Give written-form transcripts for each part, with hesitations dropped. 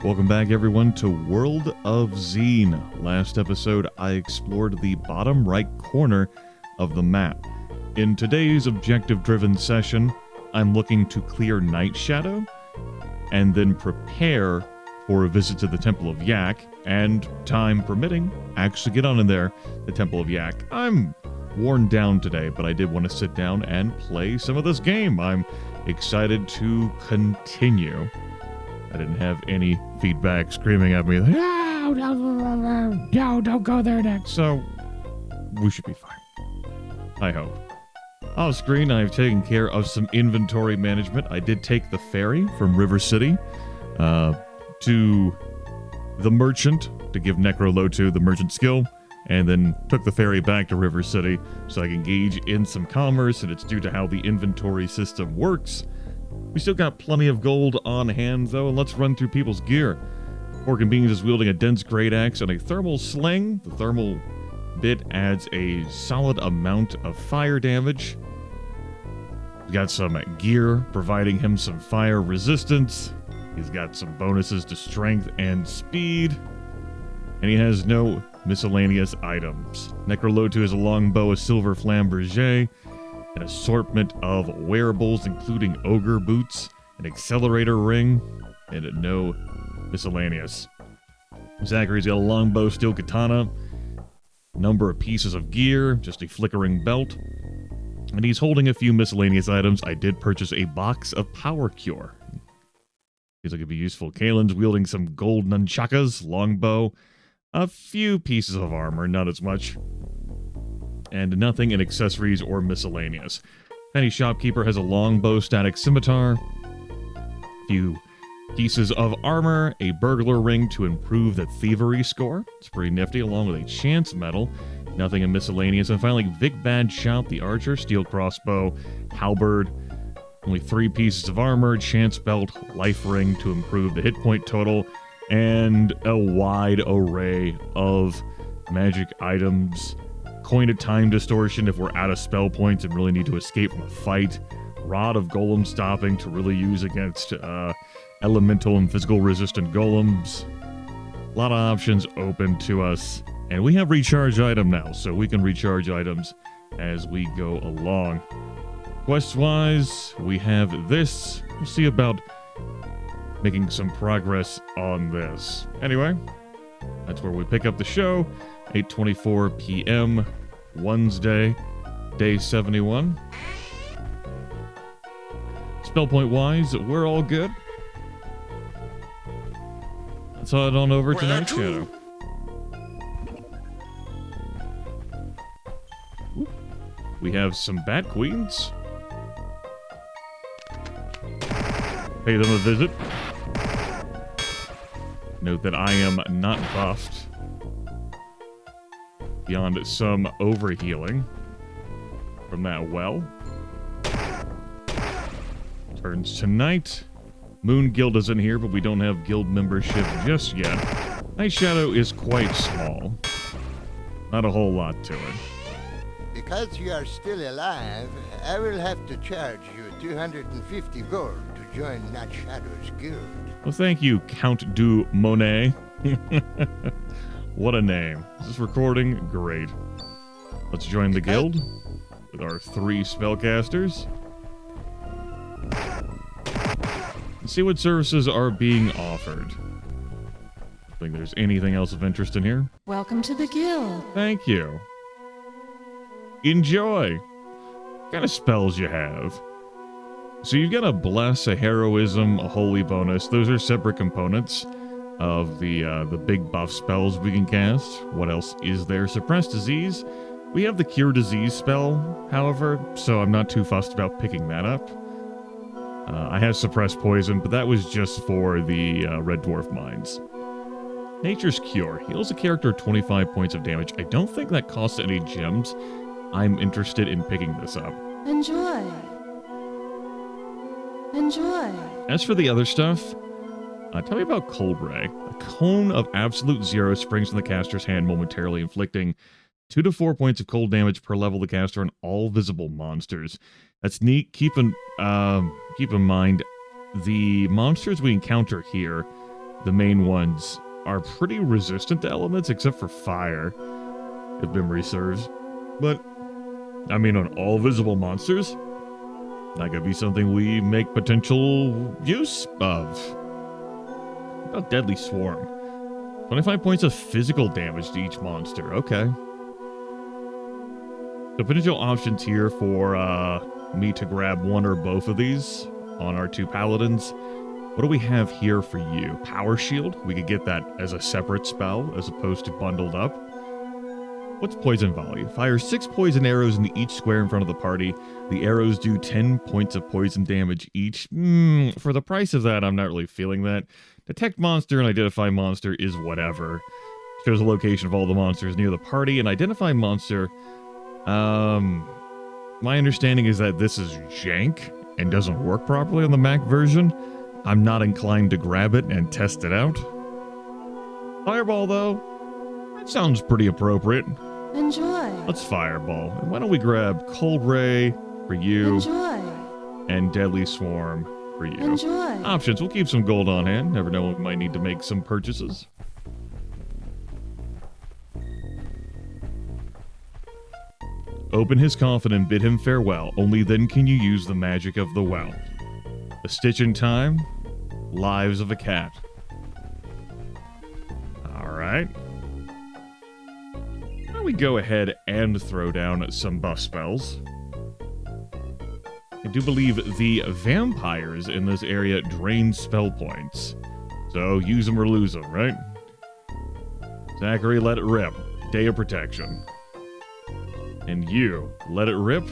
Welcome back, everyone, to World of Xeen. Last episode, I explored the bottom right corner of the map. In today's objective-driven session, I'm looking to clear Nightshadow, and then prepare for a visit to the Temple of Yak, and, time permitting, actually get on in there, the Temple of Yak. I'm worn down today, but I did want to sit down and play some of this game. I'm excited to continue. I didn't have any feedback screaming at me, like, no, don't go there next. So, we should be fine. I hope. Off screen, I've taken care of some inventory management. I did take the ferry from River City to the merchant to give Necrolotu the merchant skill, and then took the ferry back to River City so I can engage in some commerce, and it's due to how the inventory system works. We still got plenty of gold on hand, though, and let's run through people's gear. Pork and Beans is wielding a dense great axe and a thermal sling. The thermal bit adds a solid amount of fire damage. He's got some gear providing him some fire resistance. He's got some bonuses to strength and speed. And he has no miscellaneous items. Necrolotu has a longbow, a silver flamberge, an assortment of wearables, including ogre boots, an accelerator ring, and no miscellaneous. Zachary's got a longbow, steel katana, number of pieces of gear, just a flickering belt, and he's holding a few miscellaneous items. I did purchase a box of power cure. Seems like it'd be useful. Kalen's wielding some gold nunchakas, longbow, a few pieces of armor, not as much, and nothing in accessories or miscellaneous. Penny Shopkeeper has a longbow, static scimitar, a few pieces of armor, a burglar ring to improve the thievery score. It's pretty nifty, along with a chance medal, nothing in miscellaneous. And finally, Vic Bad Shot, the archer, steel crossbow, halberd, only 3 pieces of armor, chance belt, life ring to improve the hit point total, and a wide array of magic items. Coin of Time Distortion if we're out of spell points and really need to escape from a fight. Rod of Golem Stopping to really use against elemental and physical resistant golems. A lot of options open to us. And we have recharge item now, so we can recharge items as we go along. Quest-wise, we have this. We'll see about making some progress on this. Anyway, that's where we pick up the show. 8:24 p.m. Wednesday, day 71. Spell point wise, we're all good. Let's head on over to Nightshadow. We have some Bat Queens. Pay them a visit. Note that I am not buffed beyond some overhealing from that well. Turns to night. Moon Guild is in here, but we don't have guild membership just yet. Nightshadow is quite small. Not a whole lot to it. Because you are still alive, I will have to charge you 250 gold to join Nightshadow's guild. Well, thank you, Count du Monet. What a name. Is this recording? Great. Let's join the guild with our 3 spellcasters. And see what services are being offered. I think there's anything else of interest in here. Welcome to the guild. Thank you. Enjoy. What kind of spells you have? So you've got a Bless, a Heroism, a Holy bonus. Those are separate components of the big buff spells we can cast. What else is there? Suppress Disease. We have the Cure Disease spell, however, so I'm not too fussed about picking that up. I have Suppress Poison, but that was just for the Red Dwarf Mines. Nature's Cure. Heals a character 25 points of damage. I don't think that costs any gems. I'm interested in picking this up. Enjoy. Enjoy. As for the other stuff, tell me about Cold Ray. A cone of absolute 0 springs from the caster's hand, momentarily inflicting 2 to 4 points of cold damage per level the caster on all visible monsters. That's neat. Keep in mind, the monsters we encounter here the main ones, are pretty resistant to elements except for fire, if memory serves. But, I mean, on all visible monsters, that could be something we make potential use of. What about Deadly Swarm? 25 points of physical damage to each monster. Okay. So potential options here for me to grab one or both of these on our 2 paladins. What do we have here for you? Power Shield. We could get that as a separate spell as opposed to bundled up. What's Poison Volley? Fire 6 poison arrows into each square in front of the party. The arrows do 10 points of poison damage each. For the price of that, I'm not really feeling that. Detect monster and identify monster is whatever. Shows the location of all the monsters near the party. And identify monster... my understanding is that this is jank and doesn't work properly on the Mac version. I'm not inclined to grab it and test it out. Fireball, though, that sounds pretty appropriate. Enjoy. Let's Fireball. And why don't we grab Cold Ray for you Enjoy. and Deadly Swarm for you. Enjoy. Options. We'll keep some gold on hand. Never know when we might need to make some purchases. Open his coffin and bid him farewell. Only then can you use the magic of the well. A Stitch in Time. Lives of a Cat. Alright. Why don't we go ahead and throw down some buff spells. I do believe the vampires in this area drain spell points. So use them or lose them, right? Zachary, let it rip. Day of Protection. And you, let it rip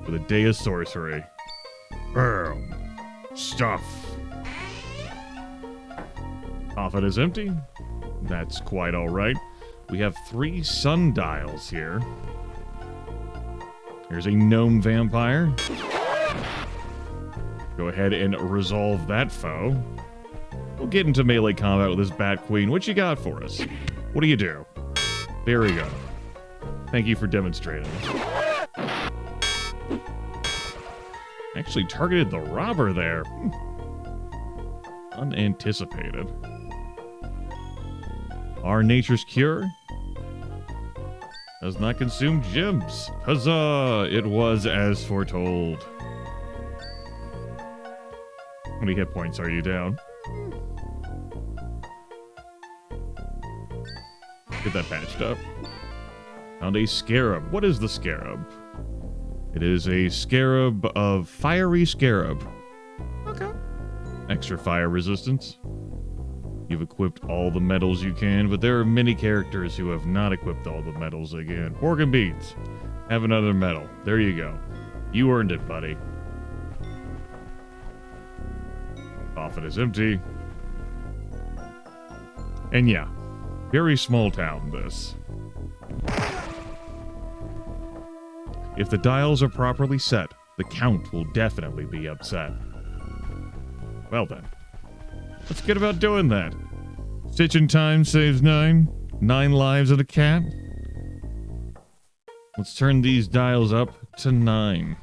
for the Day of Sorcery. Boom. Stuff. Coffin is empty. That's quite alright. We have 3 sundials here. Here's a gnome vampire. Go ahead and resolve that foe. We'll get into melee combat with this Bat Queen. What you got for us? What do you do? There we go. Thank you for demonstrating. Actually targeted the robber there. Unanticipated. Our Nature's Cure does not consume gems. Huzzah! It was as foretold. How many hit points are you down? Get that patched up. Found a scarab. What is the scarab? It is a scarab of fiery scarab. Okay. Extra fire resistance. You've equipped all the medals you can, but there are many characters who have not equipped all the medals they can. Pork and beans. Have another medal. There you go. You earned it, buddy. Coffin is empty. And yeah, very small town, this. If the dials are properly set, the Count will definitely be upset. Well then, let's get about doing that. Stitch in Time saves 9. 9 lives of the cat. Let's turn these dials up to 9.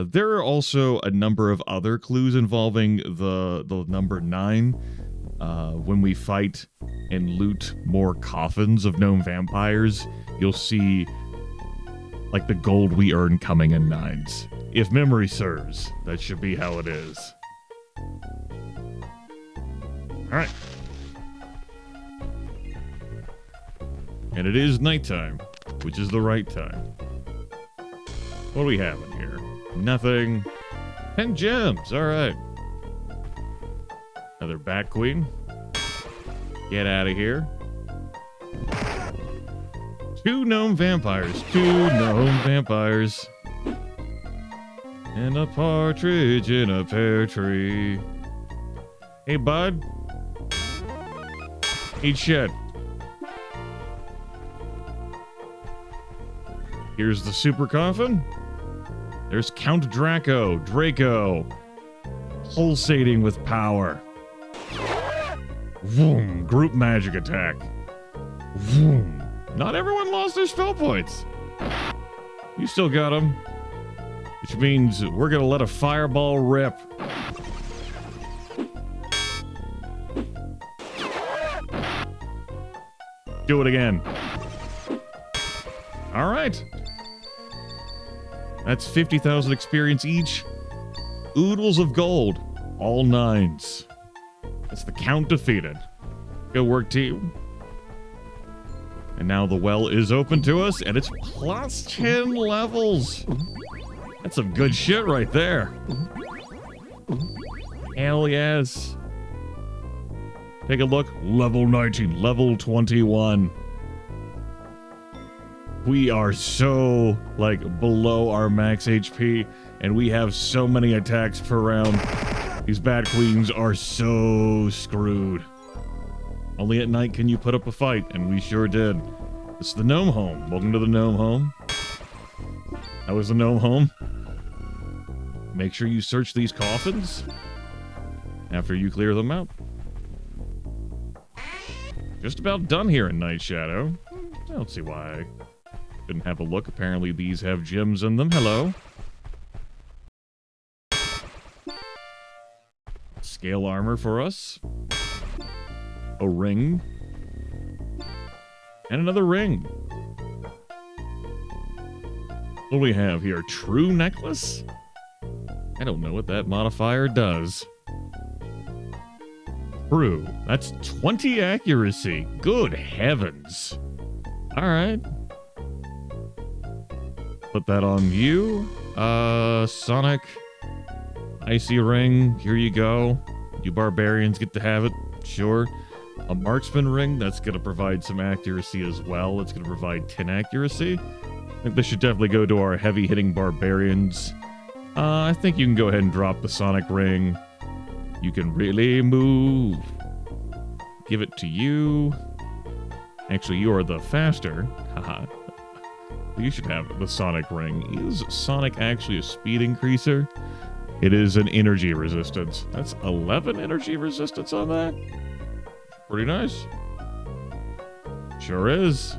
There are also a number of other clues involving the number 9. When we fight and loot more coffins of gnome vampires, you'll see like the gold we earn coming in 9s. If memory serves, that should be how it is. Alright. And it is nighttime, which is the right time. What do we have in here? Nothing. 10 gems, alright. Another Bat Queen. Get out of here. 2 gnome vampires. 2 gnome vampires. And a partridge in a pear tree. Hey, bud. Eat shit. Here's the super coffin. There's Count Draco. Pulsating with power. Vroom. Group magic attack. Vroom. Not everyone lost their spell points. You still got them. Which means we're going to let a fireball rip. do it again. All right. That's 50,000 experience each. Oodles of gold. All 9s. That's the count defeated. Good work, team. And now the well is open to us, and it's plus 10 levels. That's some good shit right there. Hell yes. Take a look. Level 19, level 21. We are so, like, below our max HP, and we have so many attacks per round. These Bat Queens are so screwed. Only at night can you put up a fight, and we sure did. This is the Gnome Home. Welcome to the Gnome Home. That was the Gnome Home. Make sure you search these coffins after you clear them out. Just about done here in Nightshadow. I don't see why I couldn't have a look. Apparently these have gems in them. Hello. Scale armor for us. A ring. And another ring. What do we have here? True necklace? I don't know what that modifier does. True. That's 20 accuracy. Good heavens. Alright. Put that on you. Sonic. Icy ring. Here you go. You barbarians get to have it. Sure. A marksman ring. That's going to provide some accuracy as well. It's going to provide 10 accuracy. I think this should definitely go to our heavy-hitting barbarians. I think you can go ahead and drop the Sonic ring. You can really move. Give it to you. Actually, you are the faster. Haha. You should have the Sonic ring. Is Sonic actually a speed increaser? It is an energy resistance. That's 11 energy resistance on that. Pretty nice. Sure is.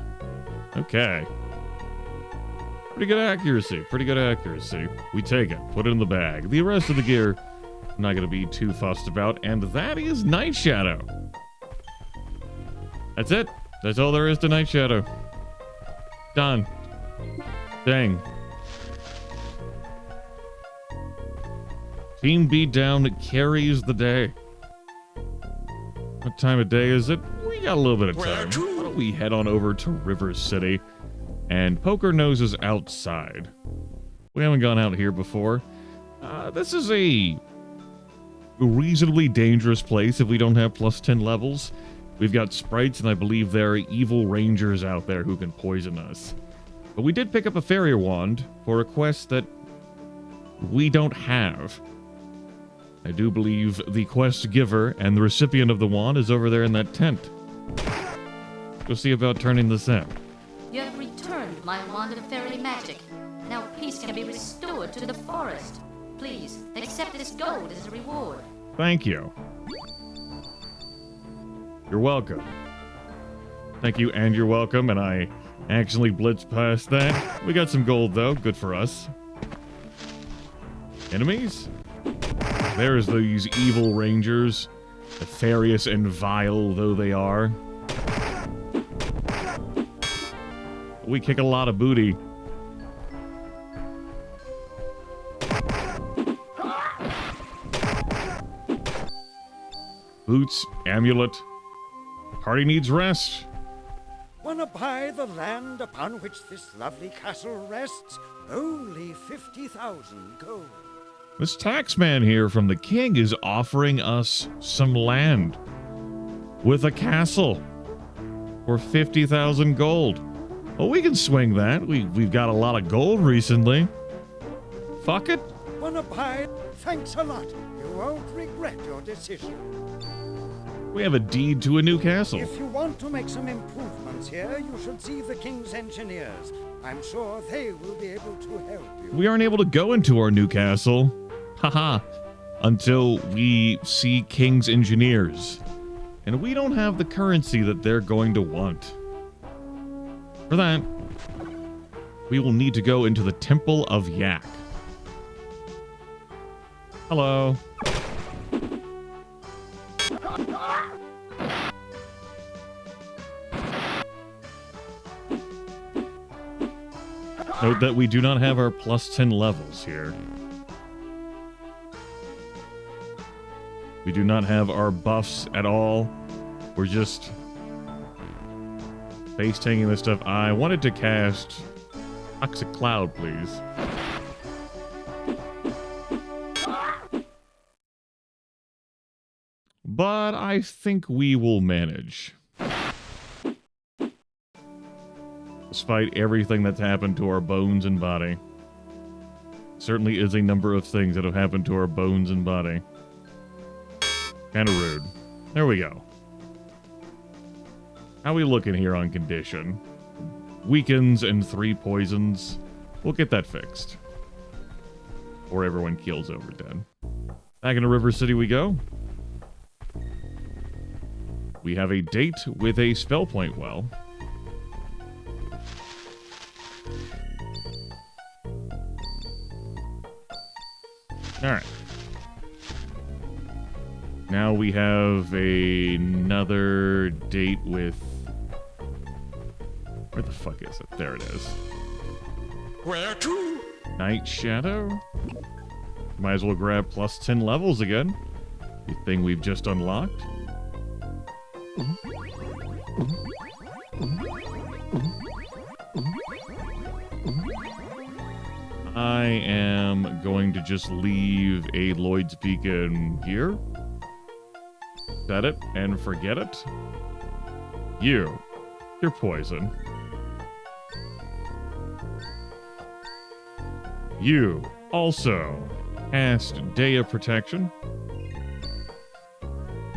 Okay. Pretty good accuracy. Pretty good accuracy. We take it. Put it in the bag. The rest of the gear, I'm not going to be too fussed about. And that is Nightshadow. That's it. That's all there is to Nightshadow. Done. Dang. Team Beatdown carries the day. What time of day is it? We got a little bit of time. Why don't we head on over to River City and Poker Nose is outside. We haven't gone out here before. This is a reasonably dangerous place if we don't have plus 10 levels. We've got sprites, and I believe there are evil rangers out there who can poison us. But we did pick up a fairy wand for a quest that we don't have. I do believe the quest giver and the recipient of the wand is over there in that tent. Go see about turning this in. You have returned my wand of fairy magic. Now peace can be restored to the forest. Please, accept this gold as a reward. Thank you. You're welcome. Thank you, and you're welcome, and I actually blitzed past that. We got some gold, though. Good for us. Enemies? There's these evil rangers, nefarious and vile though they are. We kick a lot of booty. Boots, amulet. Party needs rest. Wanna buy the land upon which this lovely castle rests? Only 50,000 gold. This taxman here from the king is offering us some land with a castle for 50,000 gold. Well, we can swing that. We've got a lot of gold recently. Fuck it. Wanna buy? Thanks a lot. You won't regret your decision. We have a deed to a new castle. If you want to make some improvements here, you should see the king's engineers. I'm sure they will be able to help you. We aren't able to go into our new castle. Haha. Until we see king's engineers. And we don't have the currency that they're going to want. For that, we will need to go into the Temple of Yak. Hello. Note that we do not have our plus 10 levels here. We do not have our buffs at all. We're just face tanking this stuff. I wanted to cast Toxic Cloud, please. But I think we will manage. Despite everything that's happened to our bones and body. Certainly is a number of things that have happened to our bones and body. Kind of rude. There we go. How we looking here on condition? Weakens and 3 poisons. We'll get that fixed. Or everyone keels over dead. Back into River City we go. We have a date with a spell point well. Alright. Now we have another date with... Where the fuck is it? There it is. Where to? Nightshadow? Might as well grab plus 10 levels again. The thing we've just unlocked. I am going to just leave a Lloyd's Beacon here. Set it and forget it. You're poison. You also cast Day of Protection.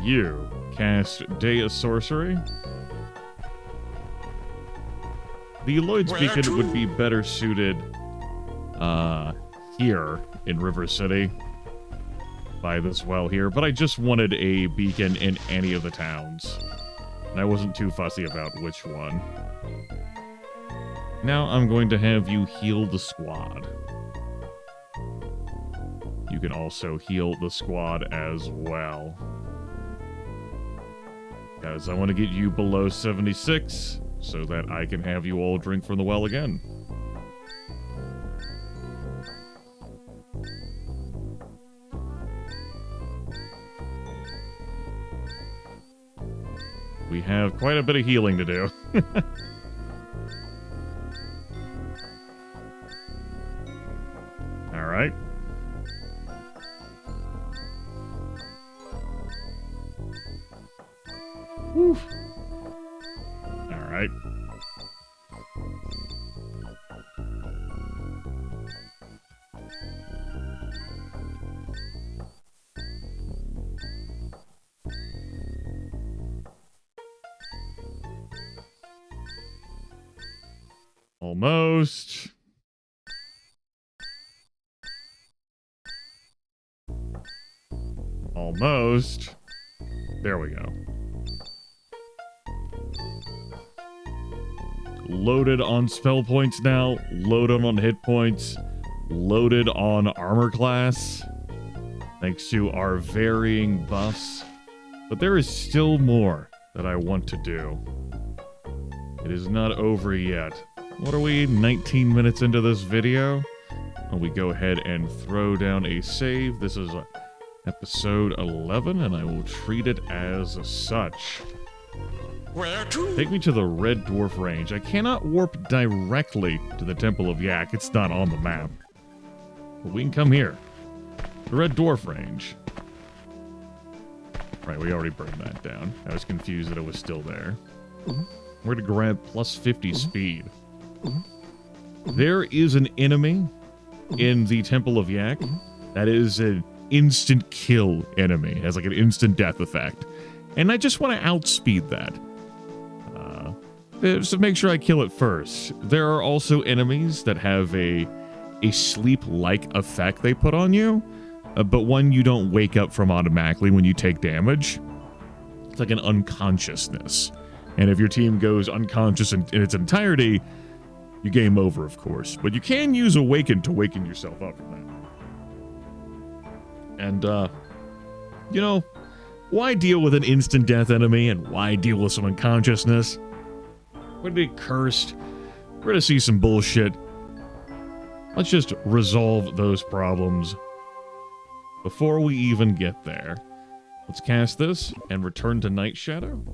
You cast Day of Sorcery. The Lloyd's Beacon would be better suited here in River City by this well here, but I just wanted a beacon in any of the towns. And I wasn't too fussy about which one. Now I'm going to have you heal the squad. You can also heal the squad as well. Guys, I want to get you below 76 so that I can have you all drink from the well again. We have quite a bit of healing to do. All right. Whew. All right. Almost. Almost. There we go. Loaded on spell points now. Loaded on hit points. Loaded on armor class. Thanks to our varying buffs. But there is still more that I want to do. It is not over yet. What are we, 19 minutes into this video? Well, we go ahead and throw down a save. This is episode 11, and I will treat it as such. Where to? Take me to the Red Dwarf Range. I cannot warp directly to the Temple of Yak. It's not on the map. But we can come here. The Red Dwarf Range. Right, we already burned that down. I was confused that it was still there. We're going to grab plus 50 speed. There is an enemy in the Temple of Yak that is an instant kill enemy. It has like an instant death effect. And I just want to outspeed that. So make sure I kill it first. There are also enemies that have a sleep-like effect they put on you, but one you don't wake up from automatically when you take damage. It's like an unconsciousness. And if your team goes unconscious in its entirety, you game over, of course. But you can use Awaken to waken yourself up from that. And, you know, why deal with an instant death enemy and why deal with some unconsciousness? We're gonna be cursed. We're gonna see some bullshit. Let's just resolve those problems before we even get there. Let's cast this and return to Nightshadow.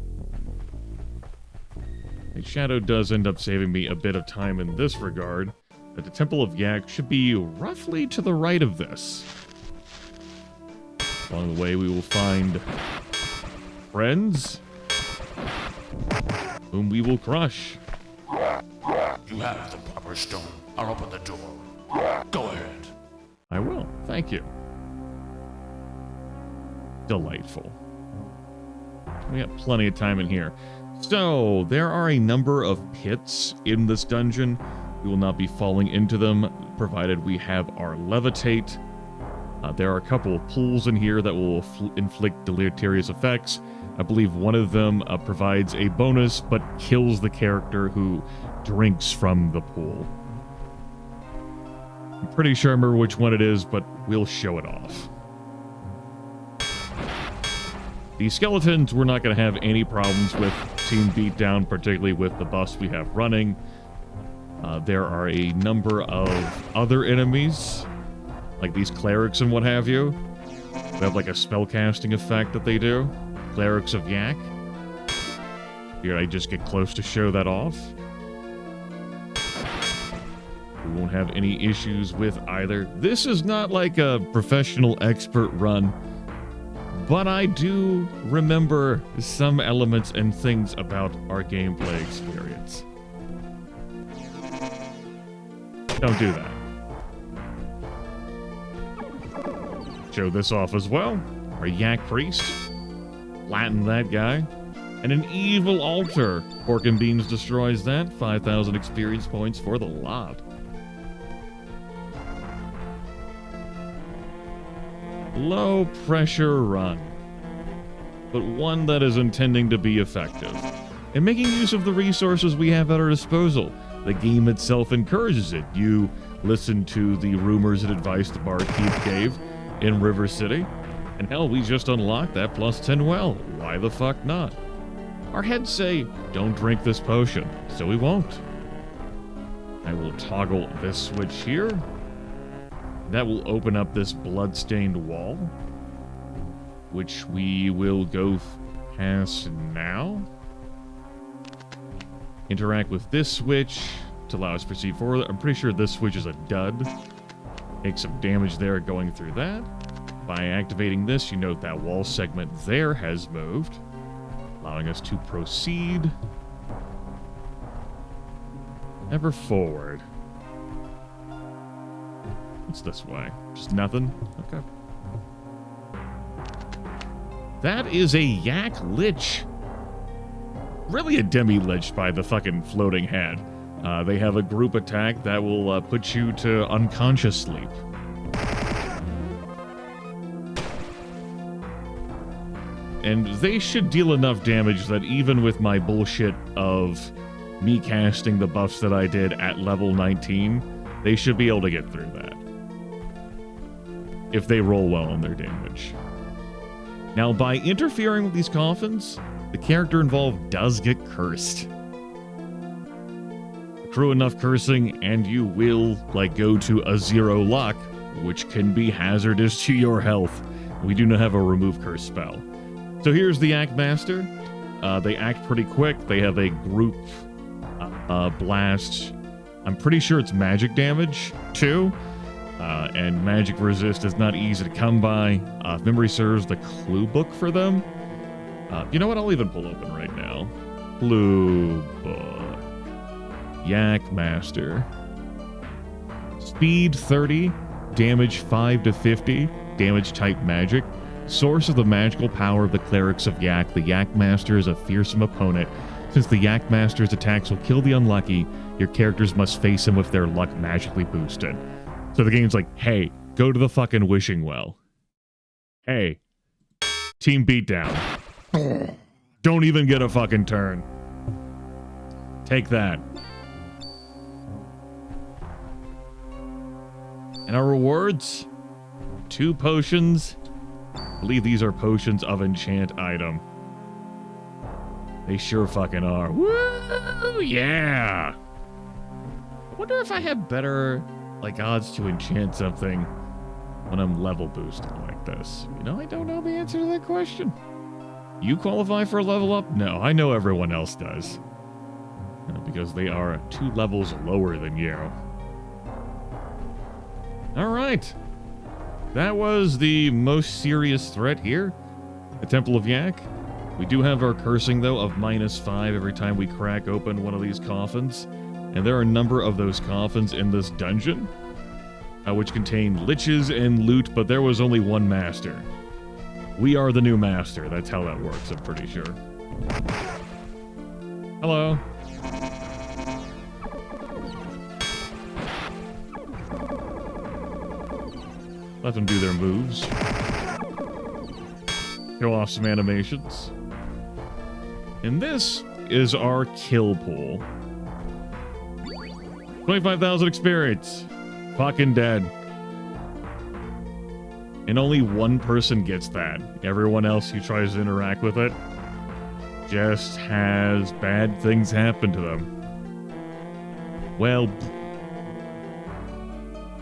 Nightshadow does end up saving me a bit of time in this regard, but the Temple of Yak should be roughly to the right of this. Along the way, we will find friends whom we will crush. You have the proper stone. I'll open the door. Go ahead. I will. Thank you. Delightful. We got plenty of time in here. So, there are a number of pits in this dungeon. We will not be falling into them, provided we have our levitate. There are a couple of pools in here that will inflict deleterious effects. I believe one of them provides a bonus, but kills the character who drinks from the pool. I'm pretty sure I remember which one it is, but we'll show it off. The skeletons, we're not going to have any problems with Team Beatdown, particularly with the buffs we have running. There are a number of other enemies, like these clerics and what have you. They have like a spellcasting effect that they do. Clerics of Yak. Here, I just get close to show that off. We won't have any issues with either. This is not like a professional expert run, but I do remember some elements and things about our gameplay experience. Don't do that. Show this off as well. Our Yak Priest. Flatten that guy. And an evil altar. Pork and Beans destroys that. 5,000 experience points for the lot. Low pressure run, but one that is intending to be effective and making use of the resources we have at our disposal. The game itself encourages it. You listen to the rumors and advice the barkeep gave in River City, and hell, we just unlocked that plus 10 well. Why the fuck not? Our heads say, don't drink this potion, so we won't. I will toggle this switch here. That will open up this blood-stained wall, which we will go past now. Interact with this switch to allow us to proceed forward. I'm pretty sure this switch is a dud. Take some damage there going through that. By activating this, you note that wall segment there has moved, allowing us to proceed ever forward. What's this way? Just nothing? Okay. That is a Yak Lich. Really a demi-lich by the fucking floating head. They have a group attack that will put you to unconscious sleep. And they should deal enough damage that even with my bullshit of me casting the buffs that I did at level 19, they should be able to get through that. If they roll well on their damage. Now, by interfering with these coffins, the character involved does get cursed. Accrue enough cursing, and you will, go to a 0 luck, which can be hazardous to your health. We do not have a remove curse spell. So here's the Yak Master. They act pretty quick. They have a group blast. I'm pretty sure it's magic damage, too. And magic resist is not easy to come by. If memory serves, the clue book for them. You know what? I'll even pull open right now. Clue book. Yak Master. Speed 30. Damage 5 to 50. Damage type magic. Source of the magical power of the clerics of Yak. The Yak Master is a fearsome opponent. Since the Yak Master's attacks will kill the unlucky, your characters must face him with their luck magically boosted. So the game's like, hey, go to the fucking wishing well. Hey, Team Beatdown. Don't even get a fucking turn. Take that. And our rewards? 2 potions. I believe these are potions of enchant item. They sure fucking are. Woo! Yeah! I wonder if I have better like odds to enchant something when I'm level boosted like this? You know, I don't know the answer to that question. You qualify for a level up? No, I know everyone else does. Because they are 2 levels lower than you. Alright. That was the most serious threat here. The Temple of Yak. We do have our cursing, though, of -5 every time we crack open one of these coffins. And there are a number of those coffins in this dungeon, which contain liches and loot, but there was only one master. We are the new master. That's how that works, I'm pretty sure. Hello. Let them do their moves. Show off some animations. And this is our kill pool. 25,000 experience. Fucking dead. And only one person gets that. Everyone else who tries to interact with it just has bad things happen to them. Well,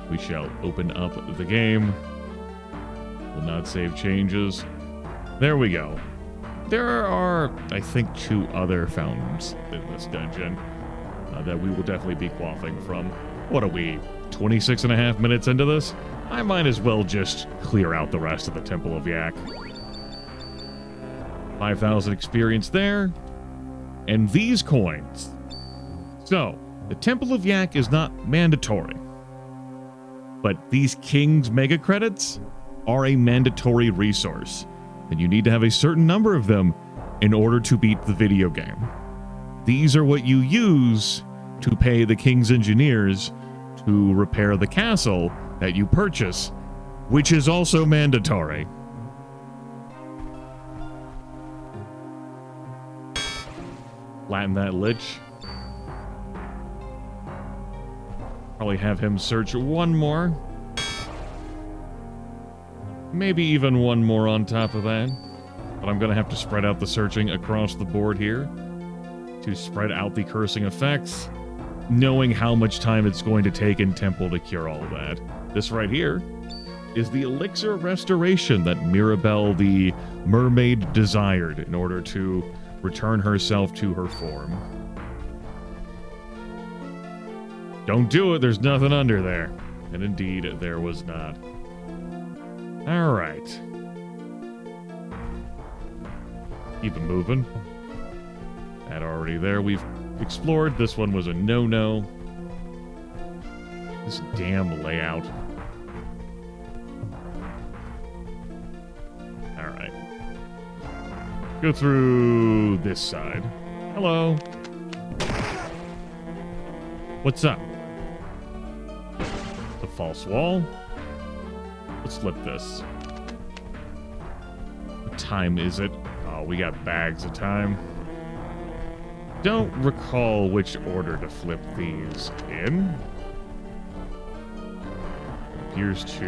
we shall open up the game. Will not save changes. There we go. There are, I think, 2 other fountains in this dungeon that we will definitely be quaffing from. What are we, 26 and a half minutes into this? I might as well just clear out the rest of the Temple of Yak. 5,000 experience there. And these coins. So, the Temple of Yak is not mandatory. But these King's Mega Credits are a mandatory resource. And you need to have a certain number of them in order to beat the video game. These are what you use to pay the King's Engineers to repair the castle that you purchase, which is also mandatory. Flatten that lich. Probably have him search one more. Maybe even one more on top of that. But I'm going to have to spread out the searching across the board here to spread out the cursing effects, knowing how much time it's going to take in Temple to cure all of that. This right here is the elixir restoration that Mirabelle the mermaid desired in order to return herself to her form. Don't do it, there's nothing under there. And indeed, there was not. Alright. Keep it moving. That already there. We've explored. This one was a no-no. This damn layout. Alright. Go through this side. Hello. What's up? The false wall. Let's flip this. What time is it? Oh, we got bags of time. Don't recall which order to flip these in. Appears to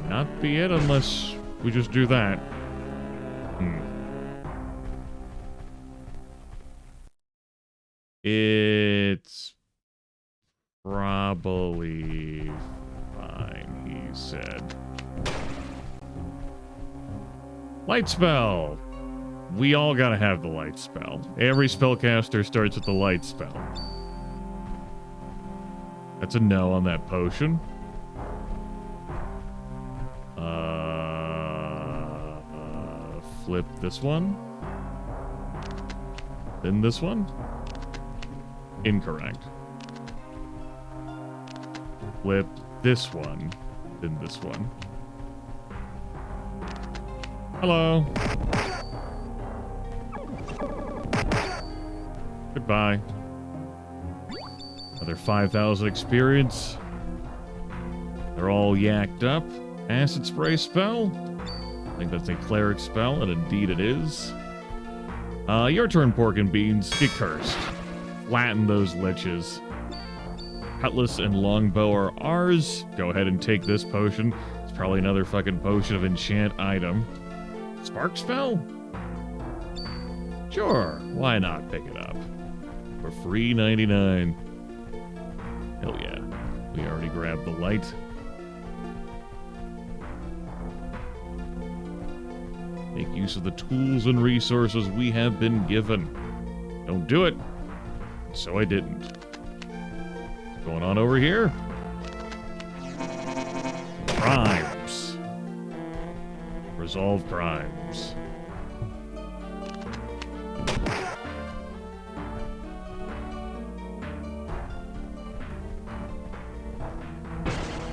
not be it unless we just do that. It's probably fine, he said. Light spell. We all gotta have the light spell. Every spellcaster starts with the light spell. That's a no on that potion. Flip this one. Then this one. Incorrect. Flip this one. Then this one. Hello. Goodbye. Another 5,000 experience. They're all yacked up. Acid spray spell. I think that's a cleric spell, and indeed it is. Your turn, Pork and Beans. Get cursed. Flatten those liches. Cutlass and longbow are ours. Go ahead and take this potion. It's probably another fucking potion of enchant item. Spark spell? Sure, why not pick it up? For free 99. Hell yeah. We already grabbed the light. Make use of the tools and resources we have been given. Don't do it. So I didn't. What's going on over here? Crimes. Resolve crimes.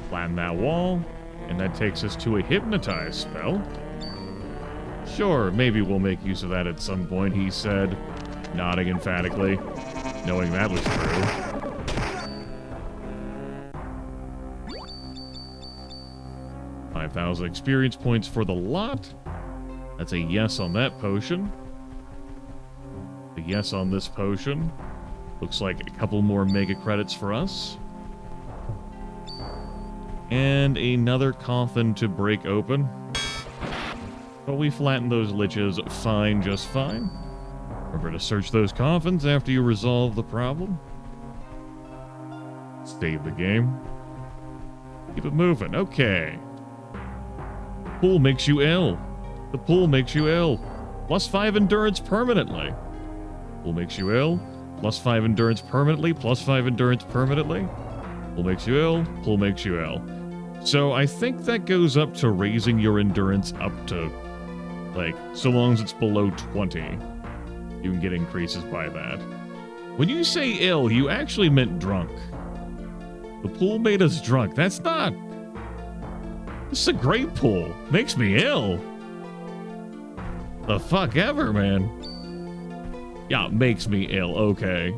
Flatten that wall, and that takes us to a hypnotize spell. Sure, maybe we'll make use of that at some point, he said, nodding emphatically, knowing that was true. 5,000 experience points for the lot. That's a yes on that potion. A yes on this potion. Looks like a couple more mega credits for us. And another coffin to break open. But we flattened those liches fine, just fine. Remember to search those coffins after you resolve the problem. Save the game. Keep it moving. Okay. The pool makes you ill. The pool makes you ill. +5 endurance permanently. Pool makes you ill. +5 endurance permanently. +5 endurance permanently. Pool makes you ill. Pool makes you ill. So I think that goes up to raising your endurance up to, like, so long as it's below 20. You can get increases by that. When you say ill, you actually meant drunk. The pool made us drunk. That's not... This is a great pool. Makes me ill. The fuck ever, man. Yeah, makes me ill. Okay.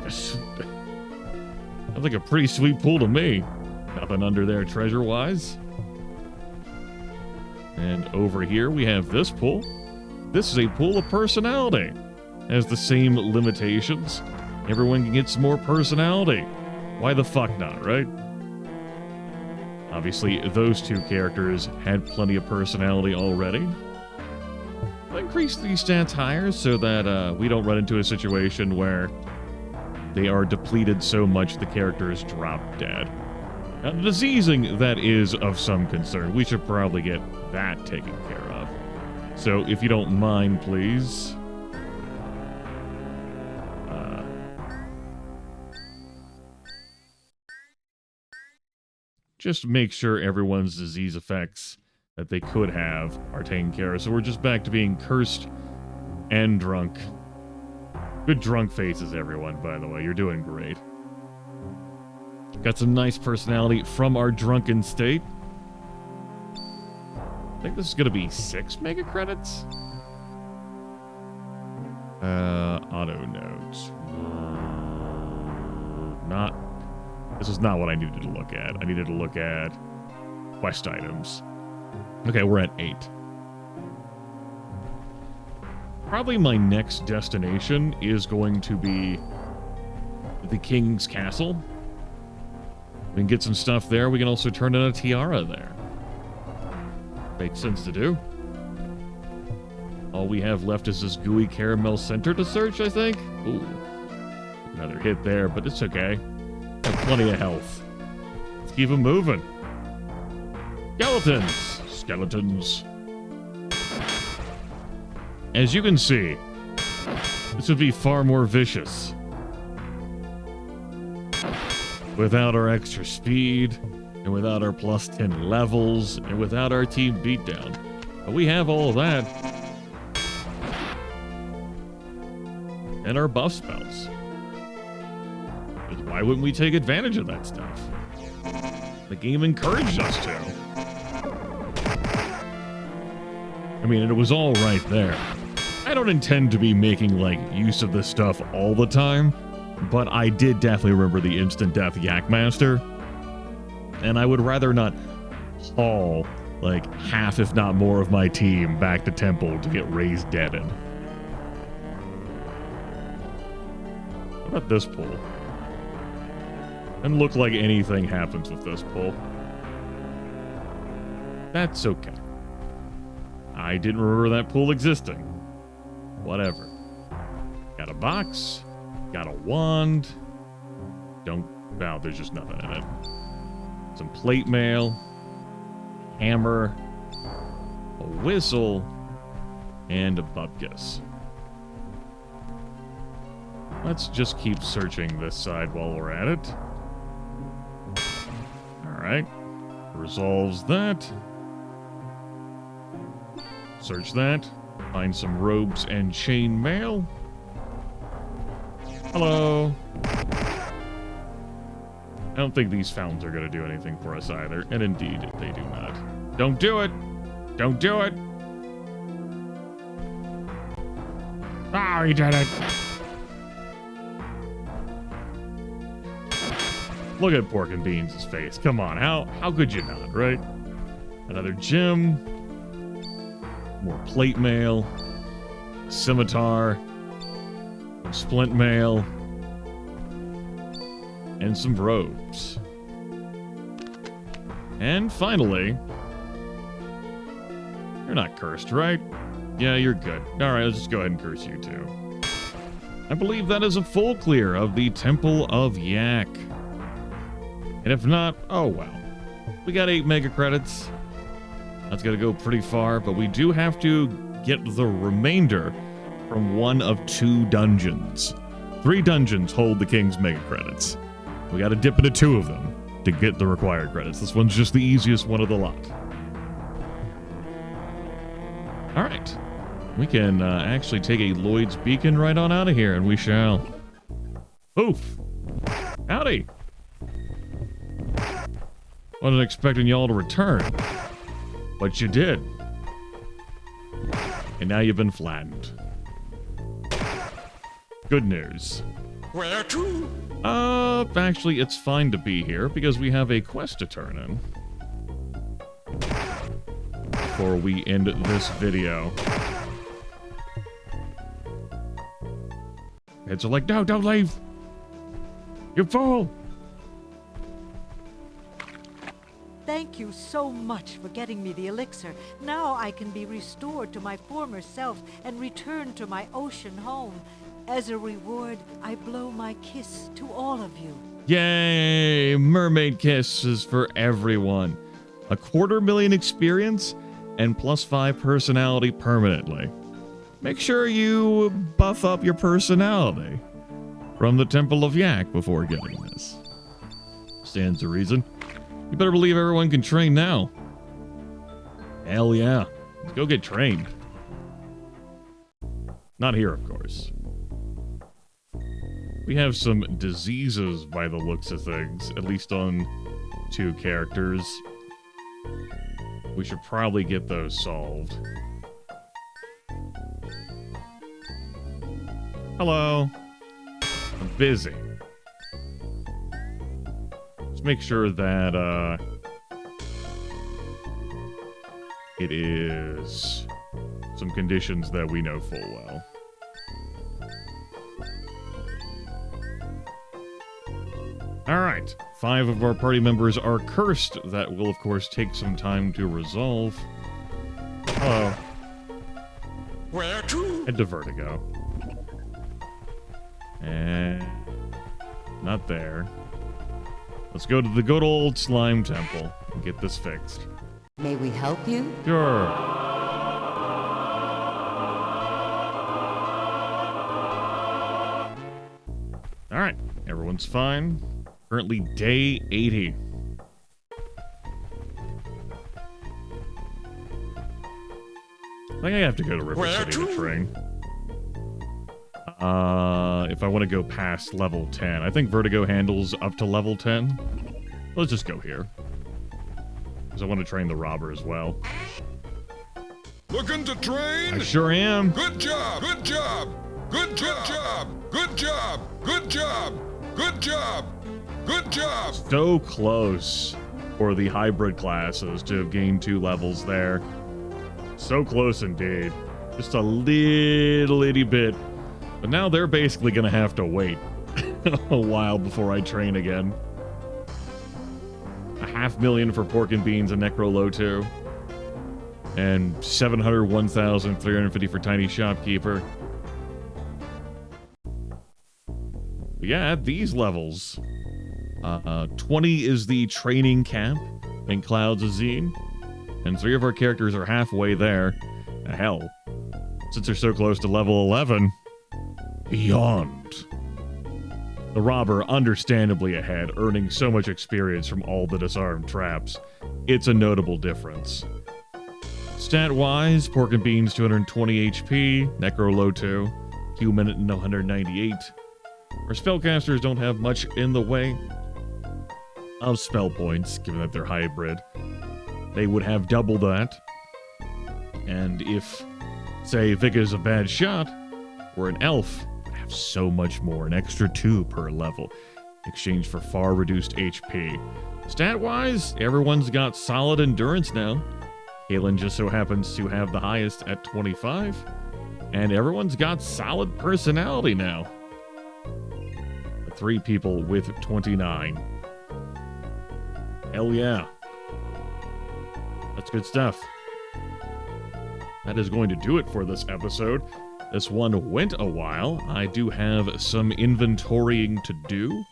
Sounds like a pretty sweet pool to me. Nothing under there treasure-wise. And over here we have this pool. This is a pool of personality. Has the same limitations. Everyone can get some more personality. Why the fuck not, right? Obviously, those two characters had plenty of personality already. I'll increase these stats higher so that we don't run into a situation where they are depleted so much the characters drop dead. Now, the diseasing, that is of some concern. We should probably get that taken care of. So, if you don't mind, please. Just make sure everyone's disease effects that they could have are taken care of. So we're just back to being cursed and drunk. Good drunk faces, everyone, by the way. You're doing great. Got some nice personality from our drunken state. I think this is going to be 6 mega credits. Auto notes. This is not what I needed to look at. I needed to look at quest items. Okay, we're at 8. Probably my next destination is going to be the King's Castle. We can get some stuff there. We can also turn in a tiara there. Makes sense to do. All we have left is this gooey caramel center to search, I think. Ooh. Another hit there, but it's okay. Have plenty of health. Let's keep them moving. Skeletons! Skeletons. As you can see, this would be far more vicious. Without our extra speed, and without our +10 levels, and without our team beatdown. But we have all of that. And our buff spells. Why wouldn't we take advantage of that stuff? The game encouraged us to. I mean, it was all right there. I don't intend to be making, like, use of this stuff all the time, but I did definitely remember the instant death Yakmaster, and I would rather not haul, like, half if not more of my team back to Temple to get raised deadened. What about this pool? Doesn't look like anything happens with this pool. That's okay. I didn't remember that pool existing. Whatever. Got a box. Got a wand. No, there's just nothing in it. Some plate mail, hammer, a whistle, and a bupkis. Let's just keep searching this side while we're at it. Alright. Resolves that. Search that. Find some robes and chain mail. Hello. I don't think these fountains are going to do anything for us either. And indeed, they do not. Don't do it! Don't do it! Oh, he did it! Look at Pork and Beans' face. Come on, how could you not, right? Another gem. More plate mail. Scimitar. Some splint mail. And some robes. And finally... You're not cursed, right? Yeah, you're good. Alright, let's just go ahead and curse you too. I believe that is a full clear of the Temple of Yak. And if not, oh well. We got 8 mega credits. That's gonna go pretty far, but we do have to get the remainder from one of 2 dungeons. 3 dungeons hold the King's mega credits. We gotta dip into 2 of them to get the required credits. This one's just the easiest one of the lot. Alright. We can actually take a Lloyd's Beacon right on out of here, and we shall. Oof! Howdy! Wasn't expecting y'all to return. But you did. And now you've been flattened. Good news. Where to? Actually, it's fine to be here because we have a quest to turn in. Before we end this video. Heads are like, no, don't leave! You fool! Thank you so much for getting me the elixir. Now I can be restored to my former self and return to my ocean home. As a reward, I blow my kiss to all of you. Yay! Mermaid kisses for everyone. 250,000 experience and +5 personality permanently. Make sure you buff up your personality from the Temple of Yak before getting this. Stands to reason. You better believe everyone can train now. Hell yeah. Let's go get trained. Not here, of course. We have some diseases by the looks of things, at least on 2 characters. We should probably get those solved. Hello. I'm busy. Let's make sure that, it is some conditions that we know full well. Alright, 5 of our party members are cursed. That will, of course, take some time to resolve. Hello. Where to? Head to Vertigo. And... not there. Let's go to the good old Slime Temple and get this fixed. May we help you? Sure. Alright, everyone's fine. Currently day 80. I think I have to go to River City to train. If I want to go past level 10. I think Vertigo handles up to level 10. Let's just go here. Because I want to train the robber as well. Looking to train? I sure am. Good job! Good job! Good job! Good job! Good job! Good job! Good job! So close for the hybrid classes to have gained 2 levels there. So close indeed. Just a little itty bit. But now they're basically going to have to wait a while before I train again. 500,000 for Pork and Beans and Necroloto. And 701,350 for Tiny Shopkeeper. But yeah, at these levels, 20 is the training camp in Clouds of Xeen, and 3 of our characters are halfway there. Hell, since they're so close to level 11, beyond. The robber understandably ahead, earning so much experience from all the disarmed traps. It's a notable difference. Stat-wise, Pork and Beans 220 HP, Necro low 2, Q minute and 198. Our spellcasters don't have much in the way of spell points, given that they're hybrid. They would have double that. And if, say, Vic is a bad shot, or an elf, would have so much more, an extra 2 per level, in exchange for far reduced HP. Stat-wise, everyone's got solid endurance now. Kalen just so happens to have the highest at 25, and everyone's got solid personality now. 3 people with 29. Hell yeah. That's good stuff. That is going to do it for this episode. This one went a while. I do have some inventorying to do.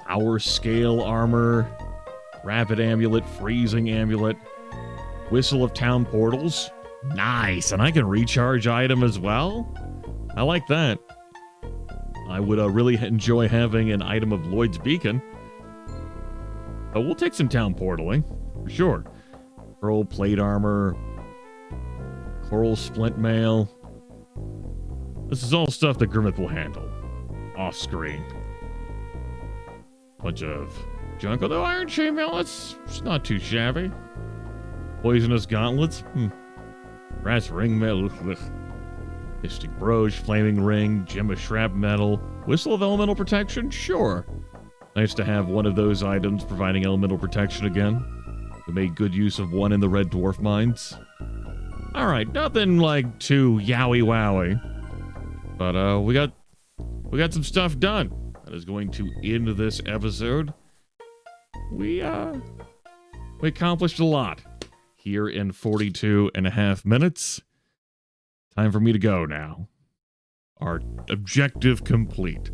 Our scale armor, rapid amulet, freezing amulet, whistle of town portals. Nice, and I can recharge item as well. I like that. I would really enjoy having an item of Lloyd's Beacon. But we'll take some town portaling, for sure. Pearl plate armor, coral splint mail. This is all stuff that Grimith will handle. Off screen. Bunch of junk, although iron chainmail, it's not too shabby. Poisonous gauntlets, brass ring mail, mystic brooch, flaming ring, gem of shrapnel, whistle of elemental protection, sure. Nice to have one of those items providing elemental protection again. We made good use of one in the Red Dwarf mines. Alright, nothing like too yowie wowie. But we got some stuff done. That is going to end this episode. We accomplished a lot here in 42 and a half minutes. Time for me to go now. Our objective complete.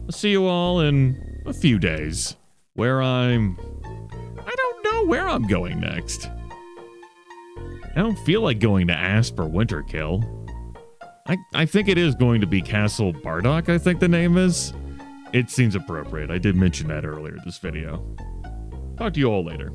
I'll see you all in a few days, where I don't know where I'm going next. I don't feel like going to Asp or Winterkill. I think it is going to be Castle Bardock, I think the name is. It seems appropriate. I did mention that earlier in this video. Talk to you all later.